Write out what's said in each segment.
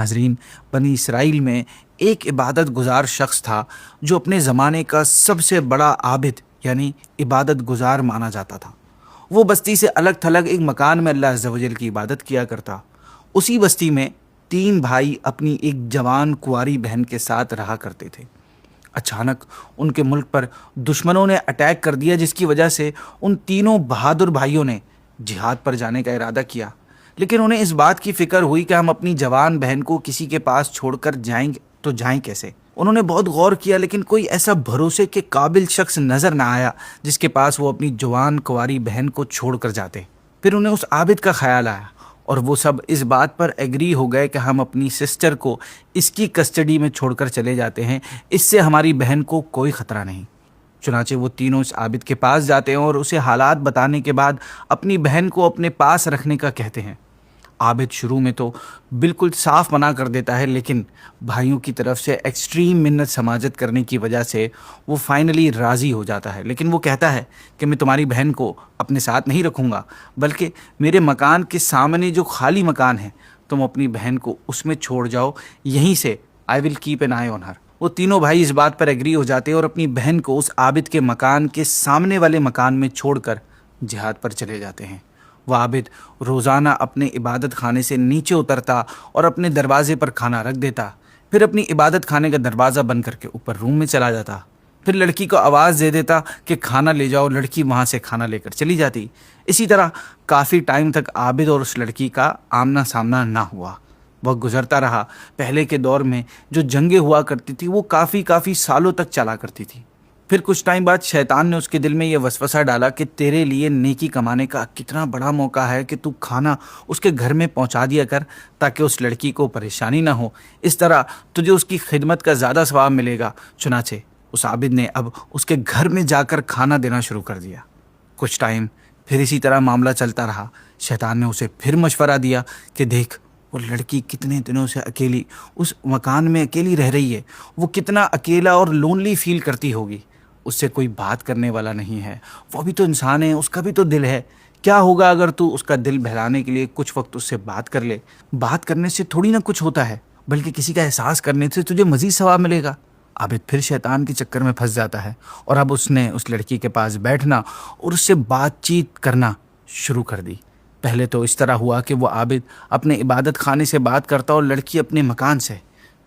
ناظرین، بنی اسرائیل میں ایک عبادت گزار شخص تھا جو اپنے زمانے کا سب سے بڑا عابد یعنی عبادت گزار مانا جاتا تھا۔ وہ بستی سے الگ تھلگ ایک مکان میں اللہ عز و جل کی عبادت کیا کرتا۔ اسی بستی میں 3 بھائی اپنی ایک جوان کنواری بہن کے ساتھ رہا کرتے تھے۔ اچانک ان کے ملک پر دشمنوں نے اٹیک کر دیا، جس کی وجہ سے ان تینوں بہادر بھائیوں نے جہاد پر جانے کا ارادہ کیا، لیکن انہیں اس بات کی فکر ہوئی کہ ہم اپنی جوان بہن کو کسی کے پاس چھوڑ کر جائیں تو جائیں کیسے۔ انہوں نے بہت غور کیا، لیکن کوئی ایسا بھروسے کے قابل شخص نظر نہ آیا جس کے پاس وہ اپنی جوان کنواری بہن کو چھوڑ کر جاتے۔ پھر انہیں اس عابد کا خیال آیا اور وہ سب اس بات پر ایگری ہو گئے کہ ہم اپنی سسٹر کو اس کی کسٹڈی میں چھوڑ کر چلے جاتے ہیں، اس سے ہماری بہن کو کوئی خطرہ نہیں۔ چنانچہ وہ تینوں اس عابد کے پاس جاتے ہیں اور اسے حالات بتانے کے بعد اپنی بہن کو اپنے پاس رکھنے کا کہتے ہیں۔ عابد شروع میں تو بالکل صاف منع کر دیتا ہے، لیکن بھائیوں کی طرف سے ایکسٹریم منت سماجت کرنے کی وجہ سے وہ فائنلی راضی ہو جاتا ہے۔ لیکن وہ کہتا ہے کہ میں تمہاری بہن کو اپنے ساتھ نہیں رکھوں گا، بلکہ میرے مکان کے سامنے جو خالی مکان ہے تم اپنی بہن کو اس میں چھوڑ جاؤ، یہیں سے آئی ول کیپ این آئی آن ہر۔ وہ تینوں بھائی اس بات پر ایگری ہو جاتے ہیں اور اپنی بہن کو اس عابد کے مکان کے سامنے والے مکان میں چھوڑ کر جہاد پر چلے جاتے ہیں۔ وہ عابد روزانہ اپنے عبادت خانے سے نیچے اترتا اور اپنے دروازے پر کھانا رکھ دیتا، پھر اپنی عبادت خانے کا دروازہ بند کر کے اوپر روم میں چلا جاتا، پھر لڑکی کو آواز دے دیتا کہ کھانا لے جاؤ، لڑکی وہاں سے کھانا لے کر چلی جاتی۔ اسی طرح کافی ٹائم تک عابد اور اس لڑکی کا آمنا سامنا نہ ہوا۔ وقت گزرتا رہا۔ پہلے کے دور میں جو جنگیں ہوا کرتی تھی وہ کافی سالوں تک چلا کرتی تھی۔ پھر کچھ ٹائم بعد شیطان نے اس کے دل میں یہ وسوسہ ڈالا کہ تیرے لیے نیکی کمانے کا کتنا بڑا موقع ہے کہ تو کھانا اس کے گھر میں پہنچا دیا کر تاکہ اس لڑکی کو پریشانی نہ ہو، اس طرح تجھے اس کی خدمت کا زیادہ ثواب ملے گا۔ چنانچہ اس عابد نے اب اس کے گھر میں جا کر کھانا دینا شروع کر دیا۔ کچھ ٹائم پھر اسی طرح معاملہ چلتا رہا۔ شیطان نے اسے پھر مشورہ دیا کہ دیکھ، وہ لڑکی کتنے دنوں سے اکیلی اس مکان میں اکیلی رہ رہی ہے، وہ کتنا اکیلا اور لونلی فیل کرتی ہوگی، اس سے کوئی بات کرنے والا نہیں ہے، وہ بھی تو انسان ہے، اس کا بھی تو دل ہے۔ کیا ہوگا اگر تو اس کا دل بہلانے کے لیے کچھ وقت اس سے بات کر لے؟ بات کرنے سے تھوڑی نہ کچھ ہوتا ہے، بلکہ کسی کا احساس کرنے سے تجھے مزید ثواب ملے گا۔ عابد پھر شیطان کے چکر میں پھنس جاتا ہے اور اب اس نے اس لڑکی کے پاس بیٹھنا اور اس سے بات چیت کرنا شروع کر دی۔ پہلے تو اس طرح ہوا کہ وہ عابد اپنے عبادت خانے سے بات کرتا اور لڑکی اپنے مکان سے،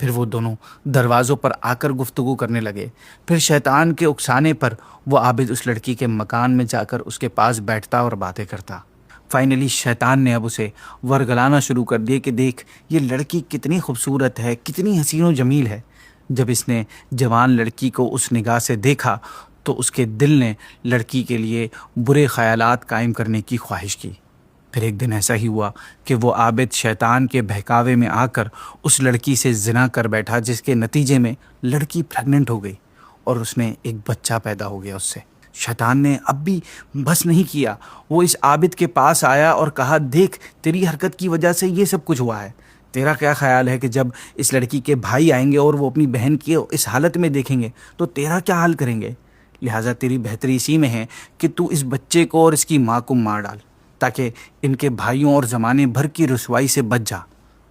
پھر وہ دونوں دروازوں پر آ کر گفتگو کرنے لگے۔ پھر شیطان کے اکسانے پر وہ عابد اس لڑکی کے مکان میں جا کر اس کے پاس بیٹھتا اور باتیں کرتا۔ فائنلی شیطان نے اب اسے ورگلانا شروع کر دیا کہ دیکھ، یہ لڑکی کتنی خوبصورت ہے، کتنی حسین و جمیل ہے۔ جب اس نے جوان لڑکی کو اس نگاہ سے دیکھا تو اس کے دل نے لڑکی کے لیے برے خیالات قائم کرنے کی خواہش کی۔ پھر ایک دن ایسا ہی ہوا کہ وہ عابد شیطان کے بہکاوے میں آ کر اس لڑکی سے زنا کر بیٹھا، جس کے نتیجے میں لڑکی پریگننٹ ہو گئی اور اس میں ایک بچہ پیدا ہو گیا اس سے۔ شیطان نے اب بھی بس نہیں کیا، وہ اس عابد کے پاس آیا اور کہا دیکھ، تیری حرکت کی وجہ سے یہ سب کچھ ہوا ہے، تیرا کیا خیال ہے کہ جب اس لڑکی کے بھائی آئیں گے اور وہ اپنی بہن کی اس حالت میں دیکھیں گے تو تیرا کیا حال کریں گے؟ لہٰذا تیری بہتری اسی میں ہے کہ تو اس بچے کو اور اس کی ماں کو مار ڈال تاکہ ان کے بھائیوں اور زمانے بھر کی رسوائی سے بچ جا۔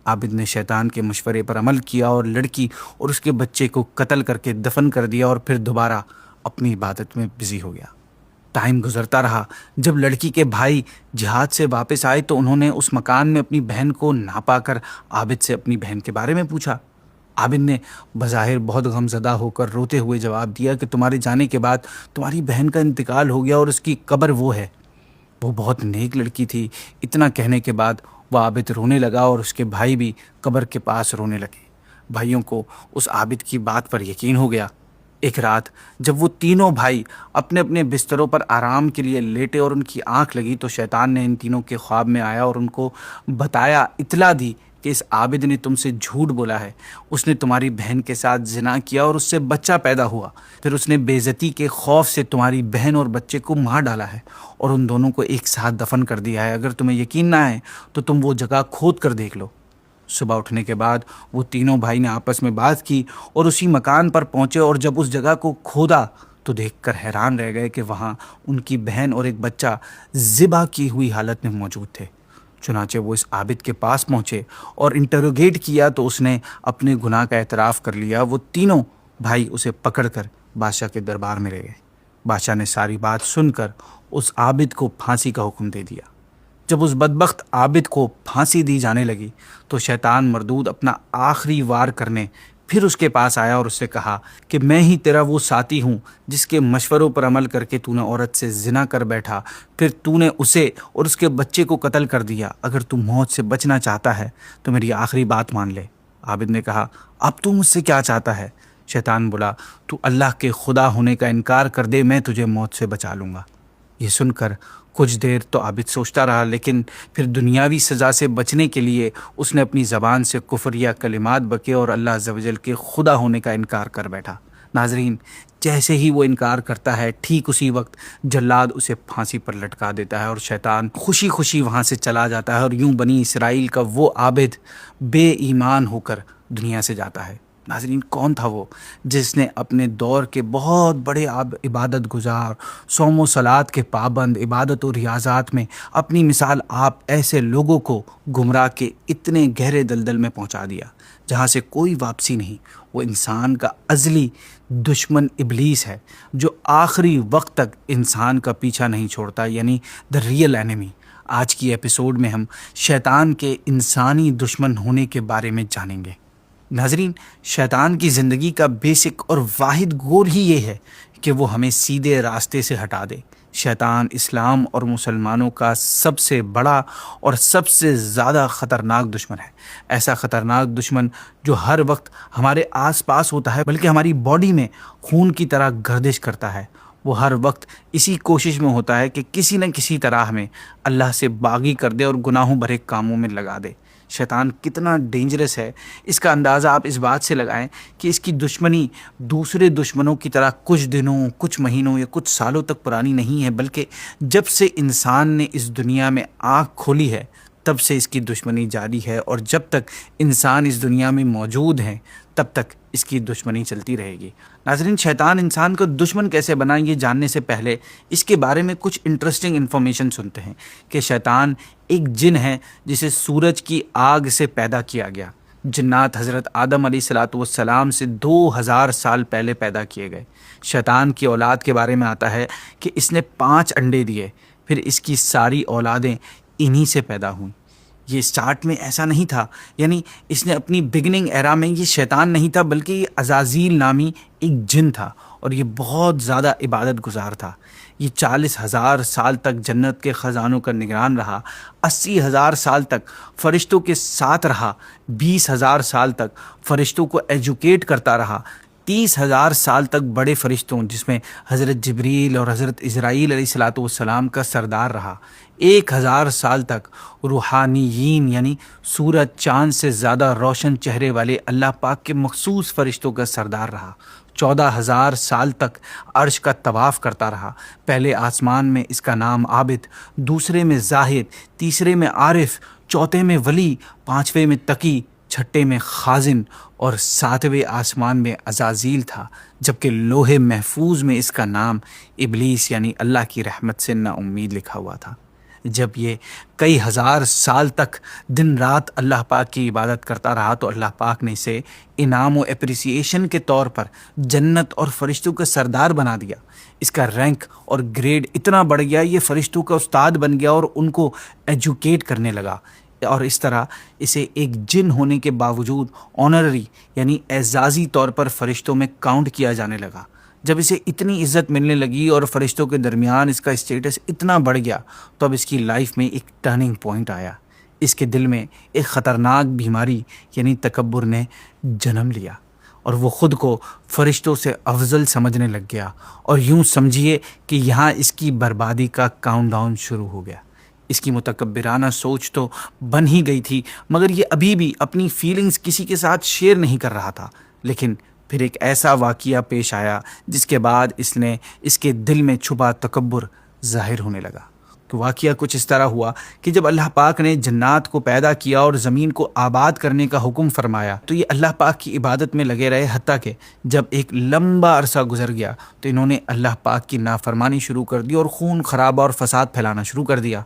عابد نے شیطان کے مشورے پر عمل کیا اور لڑکی اور اس کے بچے کو قتل کر کے دفن کر دیا اور پھر دوبارہ اپنی عبادت میں بزی ہو گیا۔ ٹائم گزرتا رہا۔ جب لڑکی کے بھائی جہاد سے واپس آئے تو انہوں نے اس مکان میں اپنی بہن کو نہ پا کر عابد سے اپنی بہن کے بارے میں پوچھا۔ عابد نے بظاہر بہت غمزدہ ہو کر روتے ہوئے جواب دیا کہ تمہارے جانے کے بعد تمہاری بہن کا انتقال ہو گیا اور اس کی قبر وہ ہے، وہ بہت نیک لڑکی تھی۔ اتنا کہنے کے بعد وہ عابد رونے لگا اور اس کے بھائی بھی قبر کے پاس رونے لگے۔ بھائیوں کو اس عابد کی بات پر یقین ہو گیا۔ ایک رات جب وہ تینوں بھائی اپنے اپنے بستروں پر آرام کے لیے لیٹے اور ان کی آنکھ لگی تو شیطان نے ان تینوں کے خواب میں آیا اور ان کو بتایا، اطلاع دی کہ اس عابد نے تم سے جھوٹ بولا ہے، اس نے تمہاری بہن کے ساتھ زنا کیا اور اس سے بچہ پیدا ہوا، پھر اس نے بے عزتی کے خوف سے تمہاری بہن اور بچے کو مار ڈالا ہے اور ان دونوں کو ایک ساتھ دفن کر دیا ہے۔ اگر تمہیں یقین نہ آئے تو تم وہ جگہ کھود کر دیکھ لو۔ صبح اٹھنے کے بعد وہ تینوں بھائی نے آپس میں بات کی اور اسی مکان پر پہنچے اور جب اس جگہ کو کھودا تو دیکھ کر حیران رہ گئے کہ وہاں ان کی بہن اور ایک بچہ ذبح کی ہوئی حالت میں موجود تھے۔ چنانچہ وہ اس عابد کے پاس پہنچے اور انٹروگیٹ کیا تو اس نے اپنے گناہ کا اعتراف کر لیا۔ وہ تینوں بھائی اسے پکڑ کر بادشاہ کے دربار میں لے گئے۔ بادشاہ نے ساری بات سن کر اس عابد کو پھانسی کا حکم دے دیا۔ جب اس بدبخت عابد کو پھانسی دی جانے لگی تو شیطان مردود اپنا آخری وار کرنے پھر اس کے پاس آیا اور اس سے کہا کہ میں ہی تیرا وہ ساتھی ہوں جس کے مشوروں پر عمل کر کے تو نے عورت سے زنا کر بیٹھا، پھر تو نے اسے اور اس کے بچے کو قتل کر دیا۔ اگر تو موت سے بچنا چاہتا ہے تو میری آخری بات مان لے۔ عابد نے کہا اب تو مجھ سے کیا چاہتا ہے؟ شیطان بولا تو اللہ کے خدا ہونے کا انکار کر دے، میں تجھے موت سے بچا لوں گا۔ یہ سن کر کچھ دیر تو عابد سوچتا رہا، لیکن پھر دنیاوی سزا سے بچنے کے لیے اس نے اپنی زبان سے کفر یا کلمات بکے اور اللہ عز و جل کے خدا ہونے کا انکار کر بیٹھا۔ ناظرین، جیسے ہی وہ انکار کرتا ہے ٹھیک اسی وقت جلاد اسے پھانسی پر لٹکا دیتا ہے اور شیطان خوشی خوشی وہاں سے چلا جاتا ہے، اور یوں بنی اسرائیل کا وہ عابد بے ایمان ہو کر دنیا سے جاتا ہے۔ ناظرین، کون تھا وہ جس نے اپنے دور کے بہت بڑے عبادت گزار، صوم و صلات کے پابند، عبادت و ریاضات میں اپنی مثال آپ ایسے لوگوں کو گمراہ کے اتنے گہرے دلدل میں پہنچا دیا جہاں سے کوئی واپسی نہیں؟ وہ انسان کا ازلی دشمن ابلیس ہے جو آخری وقت تک انسان کا پیچھا نہیں چھوڑتا، یعنی دا ریئل اینیمی۔ آج کی ایپیسوڈ میں ہم شیطان کے انسانی دشمن ہونے کے بارے میں جانیں گے۔ ناظرین، شیطان کی زندگی کا بیسک اور واحد گول ہی یہ ہے کہ وہ ہمیں سیدھے راستے سے ہٹا دے۔ شیطان اسلام اور مسلمانوں کا سب سے بڑا اور سب سے زیادہ خطرناک دشمن ہے۔ ایسا خطرناک دشمن جو ہر وقت ہمارے آس پاس ہوتا ہے بلکہ ہماری باڈی میں خون کی طرح گردش کرتا ہے۔ وہ ہر وقت اسی کوشش میں ہوتا ہے کہ کسی نہ کسی طرح ہمیں اللہ سے باغی کر دے اور گناہوں بھرے کاموں میں لگا دے۔ شیطان کتنا ڈینجرس ہے اس کا اندازہ آپ اس بات سے لگائیں کہ اس کی دشمنی دوسرے دشمنوں کی طرح کچھ دنوں، کچھ مہینوں یا کچھ سالوں تک پرانی نہیں ہے، بلکہ جب سے انسان نے اس دنیا میں آنکھ کھولی ہے تب سے اس کی دشمنی جاری ہے، اور جب تک انسان اس دنیا میں موجود ہیں تب تک اس کی دشمنی چلتی رہے گی۔ ناظرین، شیطان انسان کا دشمن کیسے بنا یہ جاننے سے پہلے اس کے بارے میں کچھ انٹرسٹنگ انفارمیشن سنتے ہیں کہ شیطان ایک جن ہے جسے سورج کی آگ سے پیدا کیا گیا۔ جنات حضرت آدم علیہ السلام سے 2000 سال پہلے پیدا کیے گئے۔ شیطان کی اولاد کے بارے میں آتا ہے کہ اس نے 5 انڈے دیے، پھر اس کی ساری اولادیں انہی سے پیدا ہوئیں۔ یہ سٹارٹ میں ایسا نہیں تھا، یعنی اس نے اپنی بگننگ ایرا میں یہ شیطان نہیں تھا بلکہ یہ عزازیل نامی ایک جن تھا، اور یہ بہت زیادہ عبادت گزار تھا۔ یہ 40,000 سال تک جنت کے خزانوں کا نگران رہا، 80,000 سال تک فرشتوں کے ساتھ رہا، 20,000 سال تک فرشتوں کو ایجوکیٹ کرتا رہا، 30,000 سال تک بڑے فرشتوں جس میں حضرت جبریل اور حضرت اسرائیل علیہ السلام کا سردار رہا، 1,000 سال تک روحانیین یعنی سورج چاند سے زیادہ روشن چہرے والے اللہ پاک کے مخصوص فرشتوں کا سردار رہا، 14,000 سال تک عرش کا طواف کرتا رہا۔ پہلے آسمان میں اس کا نام عابد، دوسرے میں زاہد، تیسرے میں عارف، چوتھے میں ولی، پانچویں میں تقی، چھٹے میں خازن اور 7ویں آسمان میں عزازیل تھا، جبکہ لوح محفوظ میں اس کا نام ابلیس یعنی اللہ کی رحمت سے نا امید لکھا ہوا تھا۔ جب یہ کئی ہزار سال تک دن رات اللہ پاک کی عبادت کرتا رہا تو اللہ پاک نے اسے انعام و اپریسیشن کے طور پر جنت اور فرشتوں کا سردار بنا دیا۔ اس کا رینک اور گریڈ اتنا بڑھ گیا، یہ فرشتوں کا استاد بن گیا اور ان کو ایجوکیٹ کرنے لگا، اور اس طرح اسے ایک جن ہونے کے باوجود آنرری یعنی اعزازی طور پر فرشتوں میں کاؤنٹ کیا جانے لگا۔ جب اسے اتنی عزت ملنے لگی اور فرشتوں کے درمیان اس کا اسٹیٹس اتنا بڑھ گیا تو اب اس کی لائف میں ایک ٹرننگ پوائنٹ آیا۔ اس کے دل میں ایک خطرناک بیماری یعنی تکبر نے جنم لیا، اور وہ خود کو فرشتوں سے افضل سمجھنے لگ گیا، اور یوں سمجھیے کہ یہاں اس کی بربادی کا کاؤنٹ ڈاؤن شروع ہو گیا۔ اس کی متکبرانہ سوچ تو بن ہی گئی تھی، مگر یہ ابھی بھی اپنی فیلنگز کسی کے ساتھ شیئر نہیں کر رہا تھا۔ لیکن پھر ایک ایسا واقعہ پیش آیا جس کے بعد اس کے دل میں چھپا تکبر ظاہر ہونے لگا۔ کہ واقعہ کچھ اس طرح ہوا کہ جب اللہ پاک نے جنات کو پیدا کیا اور زمین کو آباد کرنے کا حکم فرمایا تو یہ اللہ پاک کی عبادت میں لگے رہے، حتیٰ کہ جب ایک لمبا عرصہ گزر گیا تو انہوں نے اللہ پاک کی نافرمانی شروع کر دی اور خون خرابہ اور فساد پھیلانا شروع کر دیا۔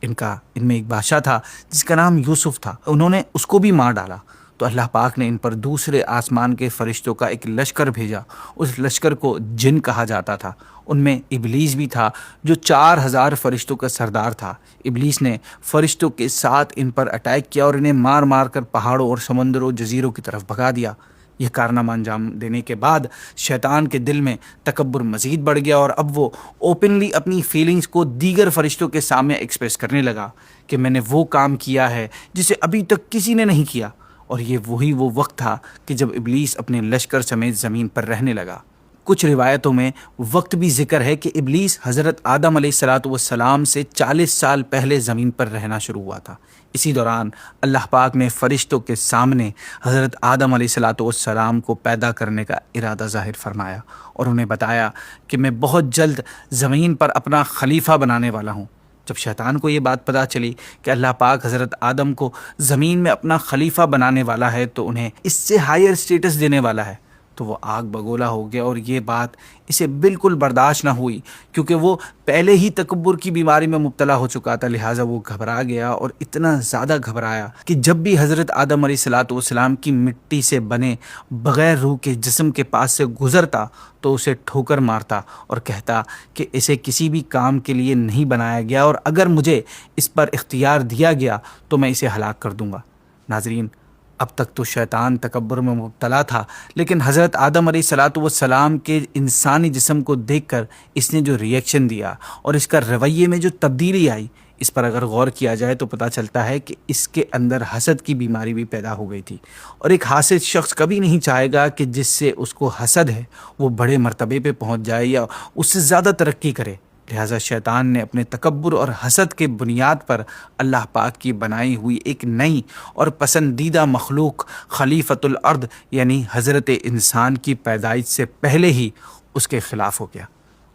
ان میں ایک بادشاہ تھا جس کا نام یوسف تھا، انہوں نے اس کو بھی مار ڈالا۔ تو اللہ پاک نے ان پر دوسرے آسمان کے فرشتوں کا ایک لشکر بھیجا۔ اس لشکر کو جن کہا جاتا تھا۔ ان میں ابلیس بھی تھا جو 4000 فرشتوں کا سردار تھا۔ ابلیس نے فرشتوں کے ساتھ ان پر اٹیک کیا اور انہیں مار مار کر پہاڑوں اور سمندروں جزیروں کی طرف بھگا دیا۔ یہ کارنامہ انجام دینے کے بعد شیطان کے دل میں تکبر مزید بڑھ گیا اور اب وہ اوپنلی اپنی فیلنگز کو دیگر فرشتوں کے سامنے ایکسپریس کرنے لگا کہ میں نے وہ کام کیا ہے جسے ابھی تک کسی نے نہیں کیا۔ اور یہ وہ وقت تھا کہ جب ابلیس اپنے لشکر سمیت زمین پر رہنے لگا۔ کچھ روایتوں میں وقت بھی ذکر ہے کہ ابلیس حضرت آدم علیہ السلام سے 40 سال پہلے زمین پر رہنا شروع ہوا تھا۔ اسی دوران اللہ پاک نے فرشتوں کے سامنے حضرت آدم علیہ السلام کو پیدا کرنے کا ارادہ ظاہر فرمایا اور انہیں بتایا کہ میں بہت جلد زمین پر اپنا خلیفہ بنانے والا ہوں۔ جب شیطان کو یہ بات پتہ چلی کہ اللہ پاک حضرت آدم کو زمین میں اپنا خلیفہ بنانے والا ہے تو انہیں اس سے ہائر سٹیٹس دینے والا ہے، تو وہ آگ بگولا ہو گیا اور یہ بات اسے بالکل برداشت نہ ہوئی، کیونکہ وہ پہلے ہی تکبر کی بیماری میں مبتلا ہو چکا تھا۔ لہٰذا وہ گھبرا گیا اور اتنا زیادہ گھبرایا کہ جب بھی حضرت آدم علیہ السلام کی مٹی سے بنے بغیر روح کے جسم کے پاس سے گزرتا تو اسے ٹھوکر مارتا اور کہتا کہ اسے کسی بھی کام کے لیے نہیں بنایا گیا اور اگر مجھے اس پر اختیار دیا گیا تو میں اسے ہلاک کر دوں گا۔ ناظرین، اب تک تو شیطان تکبر میں مبتلا تھا، لیکن حضرت آدم علیہ السلام کے انسانی جسم کو دیکھ کر اس نے جو ریئیکشن دیا اور اس کا رویے میں جو تبدیلی آئی، اس پر اگر غور کیا جائے تو پتہ چلتا ہے کہ اس کے اندر حسد کی بیماری بھی پیدا ہو گئی تھی۔ اور ایک حاسد شخص کبھی نہیں چاہے گا کہ جس سے اس کو حسد ہے وہ بڑے مرتبے پہ پہنچ جائے یا اس سے زیادہ ترقی کرے۔ لہٰذا شیطان نے اپنے تکبر اور حسد کے بنیاد پر اللہ پاک کی بنائی ہوئی ایک نئی اور پسندیدہ مخلوق خلیفۃ الارض یعنی حضرت انسان کی پیدائش سے پہلے ہی اس کے خلاف ہو گیا۔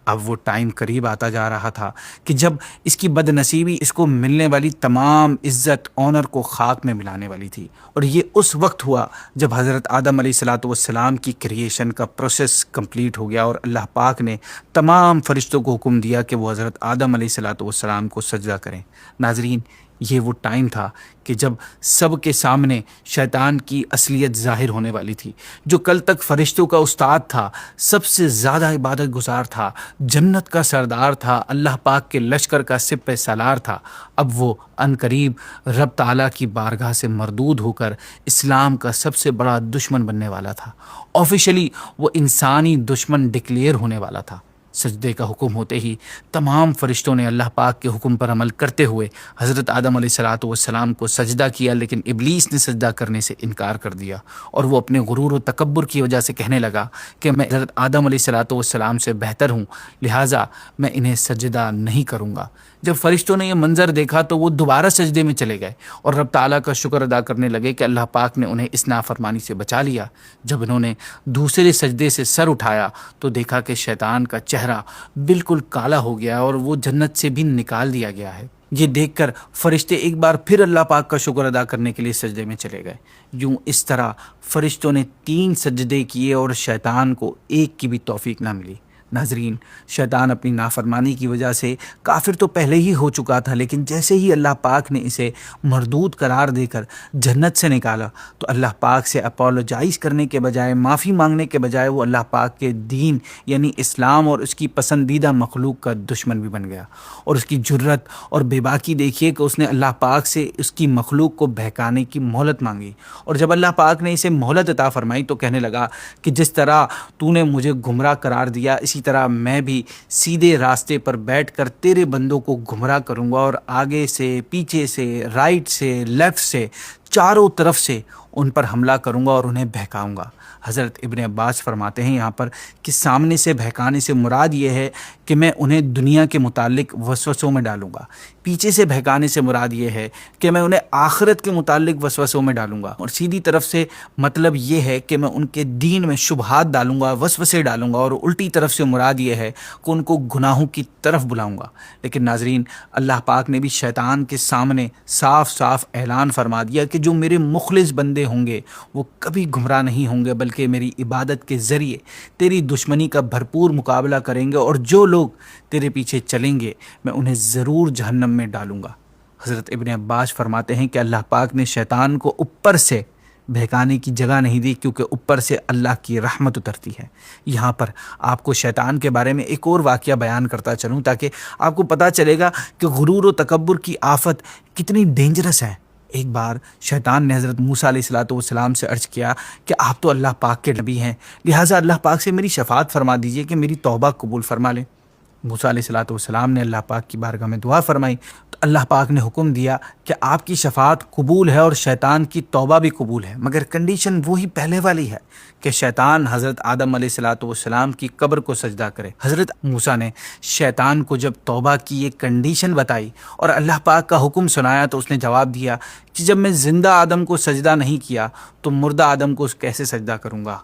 اب وہ ٹائم قریب آتا جا رہا تھا کہ جب اس کی بد نصیبی اس کو ملنے والی تمام عزت آنر کو خاک میں ملانے والی تھی، اور یہ اس وقت ہوا جب حضرت آدم علیہ السلام کی کریشن کا پروسیس کمپلیٹ ہو گیا اور اللہ پاک نے تمام فرشتوں کو حکم دیا کہ وہ حضرت آدم علیہ السلام کو سجدہ کریں۔ ناظرین، یہ وہ ٹائم تھا کہ جب سب کے سامنے شیطان کی اصلیت ظاہر ہونے والی تھی۔ جو کل تک فرشتوں کا استاد تھا، سب سے زیادہ عبادت گزار تھا، جنت کا سردار تھا، اللہ پاک کے لشکر کا سپہ سالار تھا، اب وہ عنقریب رب تعالیٰ کی بارگاہ سے مردود ہو کر اسلام کا سب سے بڑا دشمن بننے والا تھا۔ آفیشلی وہ انسانی دشمن ڈکلیئر ہونے والا تھا۔ سجدے کا حکم ہوتے ہی تمام فرشتوں نے اللہ پاک کے حکم پر عمل کرتے ہوئے حضرت آدم علیہ السلام کو سجدہ کیا، لیکن ابلیس نے سجدہ کرنے سے انکار کر دیا اور وہ اپنے غرور و تکبر کی وجہ سے کہنے لگا کہ میں حضرت آدم علیہ السلام سے بہتر ہوں، لہٰذا میں انہیں سجدہ نہیں کروں گا۔ جب فرشتوں نے یہ منظر دیکھا تو وہ دوبارہ سجدے میں چلے گئے اور رب تعالیٰ کا شکر ادا کرنے لگے کہ اللہ پاک نے انہیں اس نافرمانی سے بچا لیا۔ جب انہوں نے دوسرے سجدے سے سر اٹھایا تو دیکھا کہ شیطان کا چہرہ بالکل کالا ہو گیا اور وہ جنت سے بھی نکال دیا گیا ہے۔ یہ دیکھ کر فرشتے ایک بار پھر اللہ پاک کا شکر ادا کرنے کے لیے سجدے میں چلے گئے۔ یوں اس طرح فرشتوں نے 3 سجدے کیے اور شیطان کو ایک کی بھی توفیق نہ ملی۔ ناظرین، شیطان اپنی نافرمانی کی وجہ سے کافر تو پہلے ہی ہو چکا تھا، لیکن جیسے ہی اللہ پاک نے اسے مردود قرار دے کر جنت سے نکالا تو اللہ پاک سے اپولوجائز کرنے کے بجائے، معافی مانگنے کے بجائے، وہ اللہ پاک کے دین یعنی اسلام اور اس کی پسندیدہ مخلوق کا دشمن بھی بن گیا۔ اور اس کی جرت اور بے باکی دیکھیے کہ اس نے اللہ پاک سے اس کی مخلوق کو بہکانے کی مہلت مانگی، اور جب اللہ پاک نے اسے مہلت عطا فرمائی تو کہنے لگا کہ جس طرح تو نے مجھے گمراہ قرار دیا، اسی طرح میں بھی سیدھے راستے پر بیٹھ کر تیرے بندوں کو گمراہ کروں گا اور آگے سے، پیچھے سے، رائٹ سے، لیفٹ سے، چاروں طرف سے ان پر حملہ کروں گا اور انہیں بہکاؤں گا۔ حضرت ابن عباس فرماتے ہیں یہاں پر کہ سامنے سے بہکانے سے مراد یہ ہے کہ میں انہیں دنیا کے متعلق وسوسوں میں ڈالوں گا، پیچھے سے بہکانے سے مراد یہ ہے کہ میں انہیں آخرت کے متعلق وسوسوں میں ڈالوں گا، اور سیدھی طرف سے مطلب یہ ہے کہ میں ان کے دین میں شبہات ڈالوں گا، وسوسے ڈالوں گا، اور الٹی طرف سے مراد یہ ہے کہ ان کو گناہوں کی طرف بلاؤں گا۔ لیکن ناظرین، اللہ پاک نے بھی شیطان کے سامنے صاف صاف اعلان فرما دیا کہ جو میرے مخلص بندے ہوں گے وہ کبھی گمراہ نہیں ہوں گے، بلکہ میری عبادت کے ذریعے تیری دشمنی کا بھرپور مقابلہ کریں گے، اور جو لوگ تیرے پیچھے چلیں گے میں انہیں ضرور جہنم میں ڈالوں گا۔ حضرت ابن عباس فرماتے ہیں کہ اللہ پاک نے شیطان کو اوپر سے بہکانے کی جگہ نہیں دی، کیونکہ اوپر سے اللہ کی رحمت اترتی ہے۔ یہاں پر آپ کو شیطان کے بارے میں ایک اور واقعہ بیان کرتا چلوں تاکہ آپ کو پتہ چلے گا کہ غرور و تکبر کی آفت کتنی ڈینجرس ہے۔ ایک بار شیطان نے حضرت موسیٰ علیہ السلام سے عرض کیا کہ آپ تو اللہ پاک کے نبی ہیں، لہٰذا اللہ پاک سے میری شفاعت فرما دیجئے کہ میری توبہ قبول فرما لیں۔ موسیٰ علیہ السلام نے اللہ پاک کی بارگاہ میں دعا فرمائی تو اللہ پاک نے حکم دیا کہ آپ کی شفاعت قبول ہے اور شیطان کی توبہ بھی قبول ہے، مگر کنڈیشن وہی پہلے والی ہے کہ شیطان حضرت آدم علیہ السلام کی قبر کو سجدہ کرے۔ حضرت موسیٰ نے شیطان کو جب توبہ کی ایک کنڈیشن بتائی اور اللہ پاک کا حکم سنایا تو اس نے جواب دیا کہ جب میں زندہ آدم کو سجدہ نہیں کیا تو مردہ آدم کو کیسے سجدہ کروں گا۔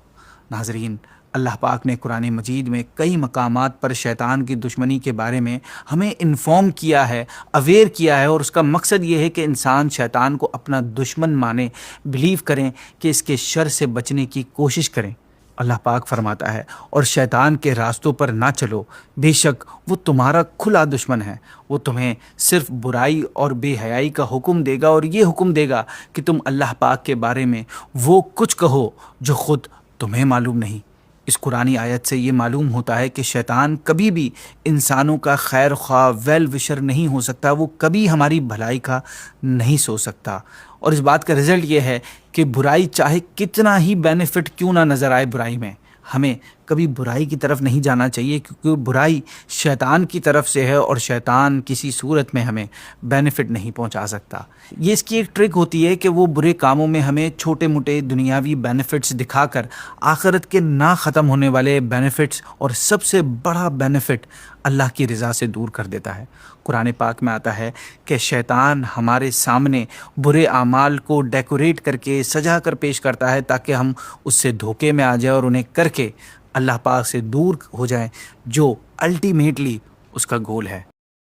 ناظرین، اللہ پاک نے قرآن مجید میں کئی مقامات پر شیطان کی دشمنی کے بارے میں ہمیں انفارم کیا ہے، اویئر کیا ہے، اور اس کا مقصد یہ ہے کہ انسان شیطان کو اپنا دشمن مانے، بلیو کریں کہ اس کے شر سے بچنے کی کوشش کریں۔ اللہ پاک فرماتا ہے اور شیطان کے راستوں پر نہ چلو، بے شک وہ تمہارا کھلا دشمن ہے، وہ تمہیں صرف برائی اور بے حیائی کا حکم دے گا اور یہ حکم دے گا کہ تم اللہ پاک کے بارے میں وہ کچھ کہو جو خود تمہیں معلوم نہیں۔ اس قرآنی آیت سے یہ معلوم ہوتا ہے کہ شیطان کبھی بھی انسانوں کا خیر خواہ ویل وشر نہیں ہو سکتا، وہ کبھی ہماری بھلائی کا نہیں سوچ سکتا، اور اس بات کا رزلٹ یہ ہے کہ برائی چاہے کتنا ہی بینیفٹ کیوں نہ نظر آئے برائی میں، ہمیں کبھی برائی کی طرف نہیں جانا چاہیے، کیونکہ برائی شیطان کی طرف سے ہے اور شیطان کسی صورت میں ہمیں بینیفٹ نہیں پہنچا سکتا۔ یہ اس کی ایک ٹرک ہوتی ہے کہ وہ برے کاموں میں ہمیں چھوٹے موٹے دنیاوی بینیفٹس دکھا کر آخرت کے نہ ختم ہونے والے بینیفٹس اور سب سے بڑا بینیفٹ اللہ کی رضا سے دور کر دیتا ہے۔ قرآن پاک میں آتا ہے کہ شیطان ہمارے سامنے برے اعمال کو ڈیکوریٹ کر کے سجا کر پیش کرتا ہے تاکہ ہم اس سے دھوکے میں آ جائیں اور انہیں کر کے اللہ پاک سے دور ہو جائیں، جو الٹیمیٹلی اس کا گول ہے۔